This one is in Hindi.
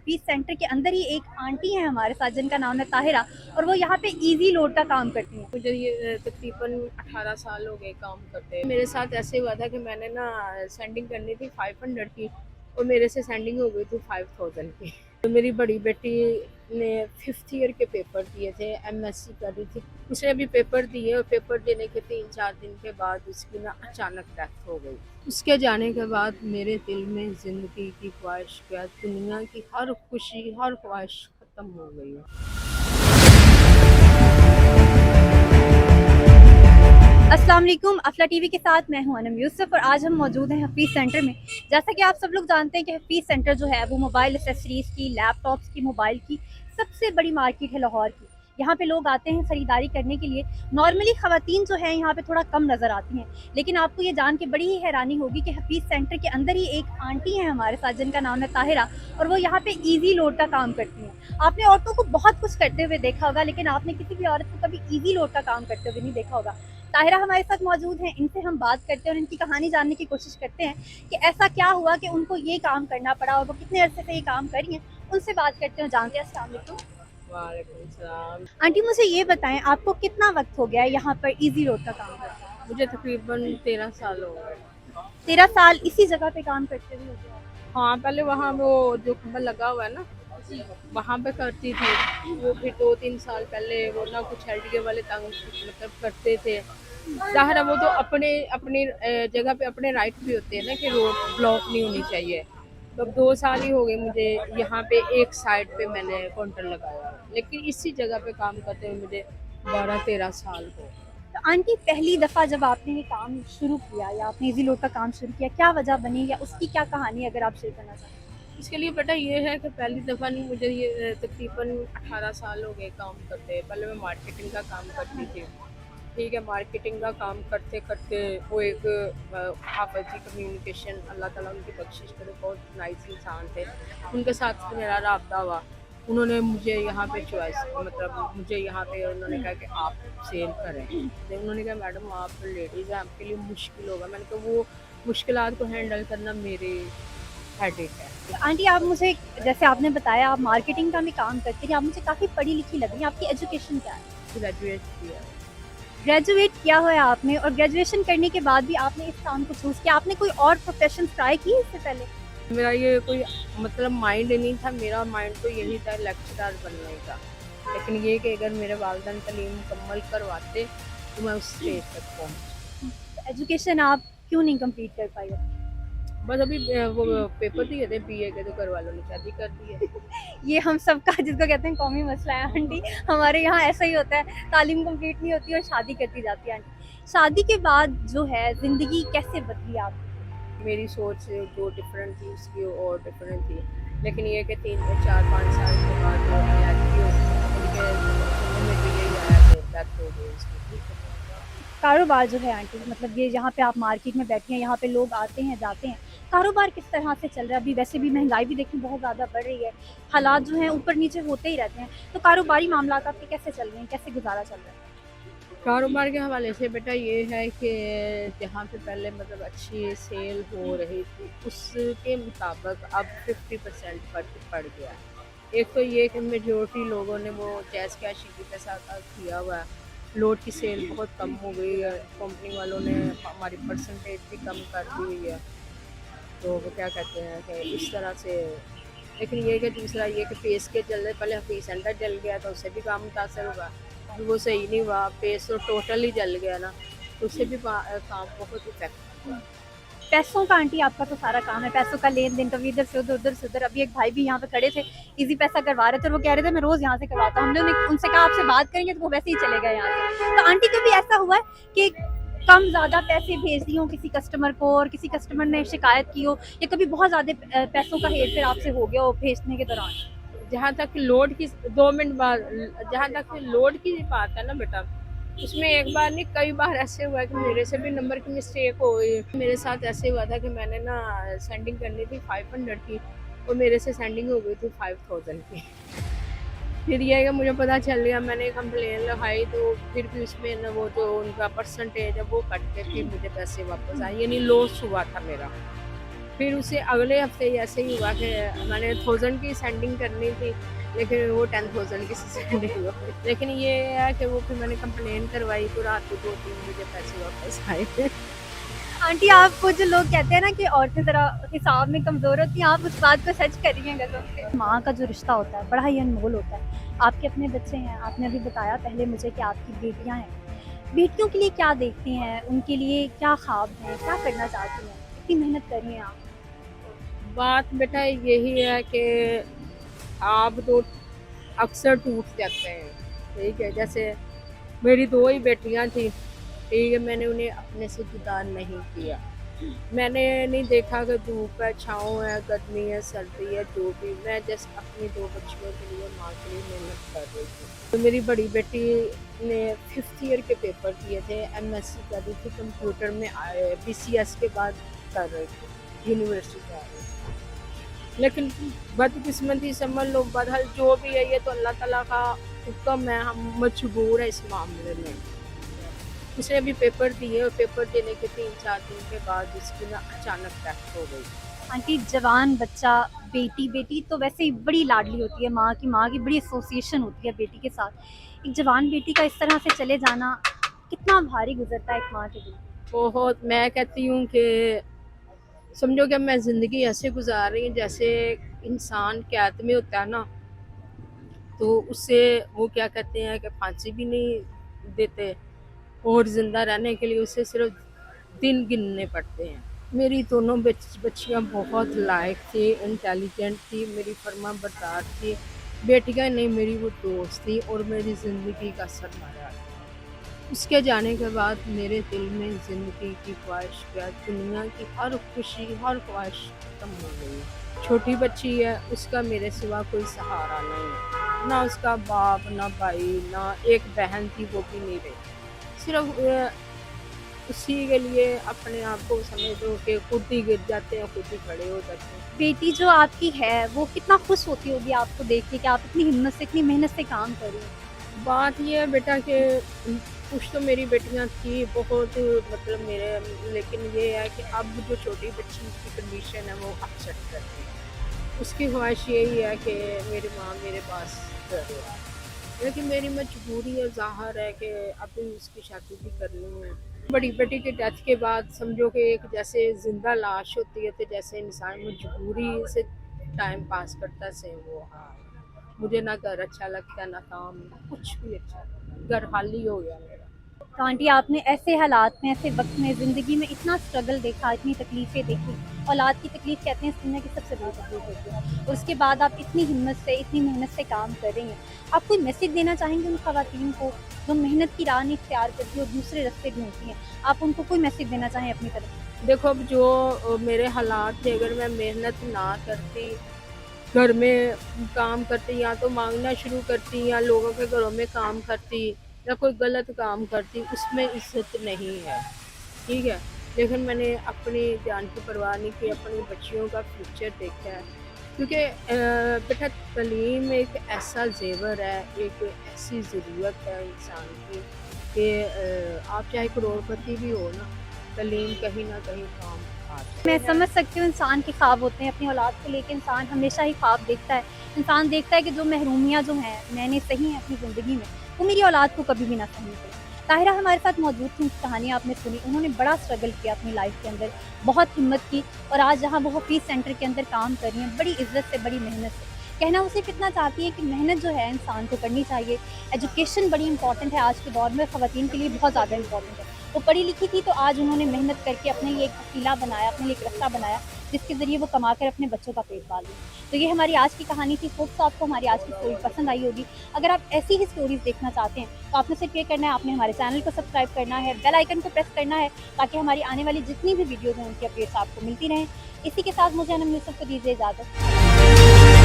हफीज सेंटर के अंदर ही एक आंटी है हमारे साथ जिनका नाम है ताहिरा और वो यहाँ पे इजी लोड का काम करती हैं। मुझे ये तकरीबन 18 साल हो गए काम करते। मेरे साथ ऐसे हुआ था कि मैंने ना सेंडिंग करनी थी 500 की और मेरे से सेंडिंग हो गई थी 5000 की। तो मेरी बड़ी बेटी ने 5th ईयर के पेपर दिए थे, एमएससी कर रही थी। उसने अभी पेपर दिए और पेपर देने के 3-4 दिन के बाद उसकी ना अचानक डेथ हो गई। उसके जाने के बाद मेरे दिल में ज़िंदगी की ख्वाहिश, क्या दुनिया की हर खुशी, हर ख्वाहिश ख़त्म हो गई है। अस्सलाम वालेकुम, अफला टीवी के साथ मैं हूं अनम यूसुफ और आज हम मौजूद हैं हफीज़ सेंटर में। जैसा कि आप सब लोग जानते हैं कि हफीज़ सेंटर जो है वो मोबाइल एक्सेसरीज़ की, लैपटॉप्स की, मोबाइल की सबसे बड़ी मार्केट है लाहौर की। यहाँ पे लोग आते हैं ख़रीदारी करने के लिए। नॉर्मली ख़वातीन जो है यहाँ पे थोड़ा कम नज़र आती हैं, लेकिन आपको ये जान के बड़ी ही हैरानी होगी कि हफीज़ सेंटर के अंदर ही एक आंटी है हमारे साथ जिनका नाम है ताहिरा और वो यहाँ पे ईजी लोड का काम करती हैं। आपने औरतों को बहुत कुछ करते हुए देखा होगा, लेकिन आपने किसी भी औरत को कभी ईजी लोड का काम करते हुए नहीं देखा होगा। ताहिरा हमारे साथ मौजूद हैं, इनसे हम बात करते हैं और इनकी कहानी जानने की कोशिश करते हैं कि ऐसा क्या हुआ कि उनको ये काम करना पड़ा और वो कितने अरसे से ये काम कर रही हैं। उनसे बात करते हैं, जानते हैं। अस्सलाम वालेकुम। वालेकुम सलाम। आंटी, मुझे ये बताएं, आपको कितना वक्त हो गया है यहाँ पर इजी रोड का काम करते हैं? मुझे तकरीबन 13 साल हो गए। 13 साल इसी जगह पे काम करते हुए हो गया? हाँ, पहले वहाँ वो जो खंभा लगा हुआ है ना, वहाँ पे करती थी। वो फिर 2-3 साल पहले वो ना कुछ एलडीए वाले तंग मतलब करते थे। ज़ाहिर है वो तो अपने अपनी जगह पे अपने राइट भी होते हैं ना कि रोड ब्लॉक नहीं होनी चाहिए। तो अब 2 साल ही हो गए मुझे यहाँ पे एक साइड पे मैंने काउंटर लगाया है। लेकिन इसी जगह पे काम करते हुए मुझे 12-13 साल हो गए। तो आंटी, पहली दफ़ा जब आपने ये काम शुरू किया या आपने इजी लोड का काम शुरू किया, क्या वजह बनी या उसकी क्या कहानी अगर आप शेयर करना चाहें? इसके लिए बेटा ये है कि पहली दफ़ा नहीं, मुझे ये तकरीबन 18 साल हो गए काम करते। पहले मैं मार्केटिंग का काम करती थी। ठीक है, मार्केटिंग का काम करते करते वो एक आपसी कम्युनिकेशन, अल्लाह ताला उनकी बख्शिश करे, बहुत नाइस इंसान थे। उनके साथ मेरा राब्ता हुआ। उन्होंने मुझे यहाँ पे चॉइस मतलब मुझे यहाँ पे उन्होंने कहा कि आप सेल करें। तो उन्होंने कहा मैडम आप लेडीज़ हैं, आपके लिए मुश्किल होगा। मैंने कहा वो मुश्किलात को हैंडल करना मेरे हेडेक है। तो आंटी, आप मुझे, जैसे आपने बताया आप मार्केटिंग का भी काम करती हैं, आप मुझे काफ़ी पढ़ी लिखी लग रही हैं। आपकी एजुकेशन क्या है? ग्रेजुएट किया। ग्रेजुएट किया हुआ है आपने और ग्रेजुएशन करने के बाद भी आपने इस काम को चूज़ किया। आपने कोई और प्रोफेशन ट्राई की इससे पहले? मेरा ये कोई मतलब माइंड नहीं था, मेरा माइंड तो यही था लेक्चरर बनने का। लेकिन ये कि अगर मेरे वालिदैन तालीम मुकम्मल करवाते तो मैं उस स्टेज तक पहुँच। एजुकेशन आप क्यों नहीं कंप्लीट कर पाई? बस अभी वो पेपर दिए थे बीए के, तो घर वालों ने शादी कर दी है। ये हम सबका जिसको कहते हैं कौमी मसला है आंटी। हमारे यहाँ ऐसा ही होता है, तालीम कंप्लीट नहीं होती और शादी करती जाती है आंटी। शादी के बाद जो है ज़िंदगी कैसे बदली आपकी? मेरी सोच जो डिफरेंट थी उसकी और डिफरेंट थी। लेकिन ये कि 3-4-5 साल के बाद वो रियलिटी उनके सुनने में तो यही आया कि डेथ हो गई उसकी। कारोबार जो है आंटी, मतलब ये जहाँ पे आप मार्केट में बैठी हैं, यहाँ पे लोग आते हैं जाते हैं, कारोबार किस तरह से चल रहा है? अभी वैसे भी महंगाई भी देखिए बहुत ज़्यादा बढ़ रही है, हालात जो हैं ऊपर नीचे होते ही रहते हैं। तो कारोबारी मामलात आपके कैसे चल रहे हैं, कैसे गुजारा चल रहा है? कारोबार के हवाले से बेटा ये है कि जहाँ पे पहले मतलब अच्छी सेल हो रही थी उसके मुताबिक अब 50% फर्क पड़ गया है। एक तो ये कि मेजोरिटी लोगों ने वो जैज़ कैशी के साथ किया हुआ है। लोड की सेल बहुत कम हो गई है, कंपनी वालों ने हमारी परसेंटेज भी कम कर दी हुई है। तो वो क्या कहते हैं कि इस तरह से। लेकिन ये कि दूसरा ये कि पेस के चल रहे, पहले हफीज सेंटर जल गया तो उससे भी काम मुतासर हुआ। वो सही नहीं हुआ, पेस तो टोटल ही जल गया ना, तो उससे भी काम बहुत इफेक्ट हुआ। पैसों का आंटी आपका तो सारा काम है, पैसों का लेन देन, कभी इधर से उधर, उधर से उधर। अभी एक भाई भी यहाँ पे खड़े थे, इजी पैसा करवा रहे थे और वो कह रहे थे मैं रोज यहाँ से करवाता हूँ। हमने उनसे कहा आपसे बात करेंगे, तो वो वैसे ही चले गए यहाँ से। तो आंटी, कभी ऐसा हुआ है कि कम ज़्यादा पैसे भेज दिए हों किसी कस्टमर को और किसी कस्टमर ने शिकायत की हो, या कभी बहुत ज़्यादा पैसों का हेर फेर आपसे हो गया हो भेजने के दौरान? जहाँ तक लोड की 2 मिनट बाद, जहाँ तक लोड की बात है ना बेटा, उसमें एक बार नहीं कई बार ऐसे हुआ कि मेरे से भी नंबर की मिस्टेक हो गई। मेरे साथ ऐसे हुआ था कि मैंने ना सेंडिंग करनी थी 500 की और मेरे से सेंडिंग हो गई थी 5000 की। फिर ये है कि मुझे पता चल गया, मैंने कंप्लेन लगाई, तो फिर भी उसमें ना वो जो उनका परसेंटेज है वो कट के फिर मुझे पैसे वापस आए, यानी लॉस हुआ था मेरा। फिर उसे अगले हफ्ते ऐसे ही हुआ कि मैंने 1000 की सेंडिंग करनी थी, लेकिन वो 10,000 की सेंडिंग हो गई। लेकिन ये है कि वो फिर मैंने कंप्लेन करवाई तो रात को 2-3 बजे पैसे वापस आए। आंटी आपको जो लोग कहते हैं ना कि औरतें ज़रा हिसाब में कमज़ोर होती हैं, आप उस बात को सच कर रही हैं कसम से। माँ का जो रिश्ता होता है बड़ा ही अनमोल होता है। आपके अपने बच्चे हैं, आपने अभी बताया पहले मुझे कि आपकी बेटियाँ हैं। बेटियों के लिए क्या देखती हैं? उनके लिए क्या ख्वाब हैं? क्या करना चाहती हैं? कितनी मेहनत कर रही हैं आप? बात बेटा यही है कि आप तो अक्सर टूट जाते हैं, ठीक है? जैसे मेरी 2 ही बेटियाँ थी, ठीक है? मैंने उन्हें अपने से जुदा नहीं किया। मैंने नहीं देखा कि धूप है, छाँव है, गर्मी है, सर्दी है, जो भी, मैं जस्ट अपनी 2 बच्चियों के लिए, माँ के लिए मेहनत कर रही थी। तो मेरी बड़ी बेटी ने 5th ईयर के पेपर दिए थे, एमएससी कर रही थी, कंप्यूटर में बीसीएस के बाद कर रही थी, यूनिवर्सिटी जा रही थी। लेकिन बदकिस्मती समझ लो, बहरहाल जो भी है ये तो अल्लाह ताला का हुक्म है, हम मजबूर है इस मामले में। उसने अभी पेपर दिए और पेपर देने के 3-4 दिन के बाद उसकी ना अचानक डेथ हो गई। आंटी जवान बच्चा, बेटी बेटी तो वैसे ही बड़ी लाडली होती है माँ की बड़ी एसोसिएशन होती है बेटी के साथ। एक जवान बेटी का इस तरह से चले जाना कितना भारी गुजरता है एक माँ के दिल पे। बहुत, मैं कहती हूँ कि समझो कि मैं ज़िंदगी ऐसे गुजार रही हूँ जैसे इंसान कैद में होता है ना, तो उससे वो क्या कहते हैं कि फांसी भी नहीं देते और ज़िंदा रहने के लिए उसे सिर्फ दिन गिनने पड़ते हैं। मेरी दोनों बच्चियाँ बहुत लायक थी, इंटेलिजेंट थी, मेरी फर्माबरदार थी। बेटियाँ नहीं, मेरी वो दोस्त थी और मेरी ज़िंदगी का सरमाया थी। उसके जाने के बाद मेरे दिल में ज़िंदगी की ख्वाहिश क्या, दुनिया की हर खुशी, हर ख्वाहिश खत्म हो गई। छोटी बच्ची है, उसका मेरे सिवा कोई सहारा नहीं, ना उसका बाप, ना भाई, ना एक बहन थी, वो भी नहीं रही। सिर्फ उसी के लिए अपने आप को समझ लो कि खुद ही गिर जाते हैं, खुद ही खड़े हो जाते हैं। बेटी जो आपकी है वो कितना खुश होती होगी आपको देख के कि आप इतनी हिम्मत से इतनी मेहनत से काम कर रही हैं। बात ये है बेटा कि कुछ तो मेरी बेटियां थी बहुत, मतलब मेरे, लेकिन ये है कि अब जो छोटी बच्ची की कंडीशन है वो अपसेट करती है। उसकी ख्वाहिश यही है कि मेरी माँ मेरे पास रहे, लेकिन मेरी मजबूरी है, ज़ाहिर है कि अभी उसकी शादी भी करनी है। बड़ी बेटी की डेथ के बाद समझो कि एक जैसे जिंदा लाश होती है, तो जैसे इंसान मजबूरी से टाइम पास करता से वो, हाँ, मुझे ना घर अच्छा लगता, ना काम, ना कुछ भी अच्छा लगता, घर खाली हो गया मेरा। तो आंटी आपने ऐसे हालात में ऐसे वक्त में ज़िंदगी में इतना स्ट्रगल देखा, इतनी तकलीफ़ें देखी। औलाद की तकलीफ़ कहते हैं इस दुनिया की सबसे बड़ी तकलीफ़ होती है और उसके बाद आप इतनी हिम्मत से इतनी मेहनत से काम कर रही हैं। आप कोई मैसेज देना चाहेंगे उन ख़वातीन को जो मेहनत की राह नहीं इख्तियार करती और दूसरे रास्ते ढूँढती हैं? आप उनको कोई मैसेज देना चाहें अपनी तरफ से? देखो अब जो मेरे हालात थे, अगर मैं मेहनत ना करती, घर में काम करती, या तो मांगना शुरू करती, या लोगों के घरों में काम करती, या कोई गलत काम करती, उसमें इज्जत नहीं है, ठीक है? लेकिन मैंने अपनी जान की परवाह नहीं की, अपनी बच्चियों का फ्यूचर देखा है, क्योंकि बेटा तालीम एक ऐसा ज़ेवर है, एक ऐसी ज़रूरत है इंसान की कि आप चाहे करोड़पति भी हो ना, तालीम कहीं ना कहीं काम आती मैं है। समझ सकती हूँ इंसान के ख्वाब होते हैं अपनी औलाद को लेके इंसान हमेशा ही ख्वाब देखता है। इंसान देखता है कि जो महरूमियाँ जो हैं मैंने सही हैं अपनी ज़िंदगी में, वो मेरी औलाद को कभी भी ना सहनी पड़े। ताहिरा हमारे साथ मौजूद थी, उनकी कहानी आपने सुनी। उन्होंने बड़ा स्ट्रगल किया अपनी लाइफ़ के अंदर, बहुत हिम्मत की और आज जहाँ वो हफ़ीज़ सेंटर के अंदर काम कर रही हैं, बड़ी इज़्ज़त से, बड़ी मेहनत से। कहना वो सिर्फ़ इतना चाहती है कि मेहनत जो है इंसान को करनी चाहिए। एजुकेशन बड़ी इम्पॉर्टेंट है आज के दौर में, ख़वातीन के लिए बहुत ज़्यादा इम्पॉर्टेंट है। वो पढ़ी लिखी थी तो आज उन्होंने मेहनत करके अपने लिए एक वसीला बनाया, अपने लिए एक रास्ता बनाया, जिसके ज़रिए वो कमाकर अपने बच्चों का पेट पाल रही हैं। तो ये हमारी आज की कहानी थी। होप्स आपको हमारी आज की स्टोरी पसंद आई होगी। अगर आप ऐसी ही स्टोरीज़ देखना चाहते हैं तो आपने सिर्फ ये करना है, आपने हमारे चैनल को सब्सक्राइब करना है, बेल आइकन को प्रेस करना है ताकि हमारी आने वाली जितनी भी वीडियोज़ हैं उनकी अपडेट्स आपको मिलती रहें। इसी के साथ मुझे अनम यूसुफ को दीजिए इजाज़त।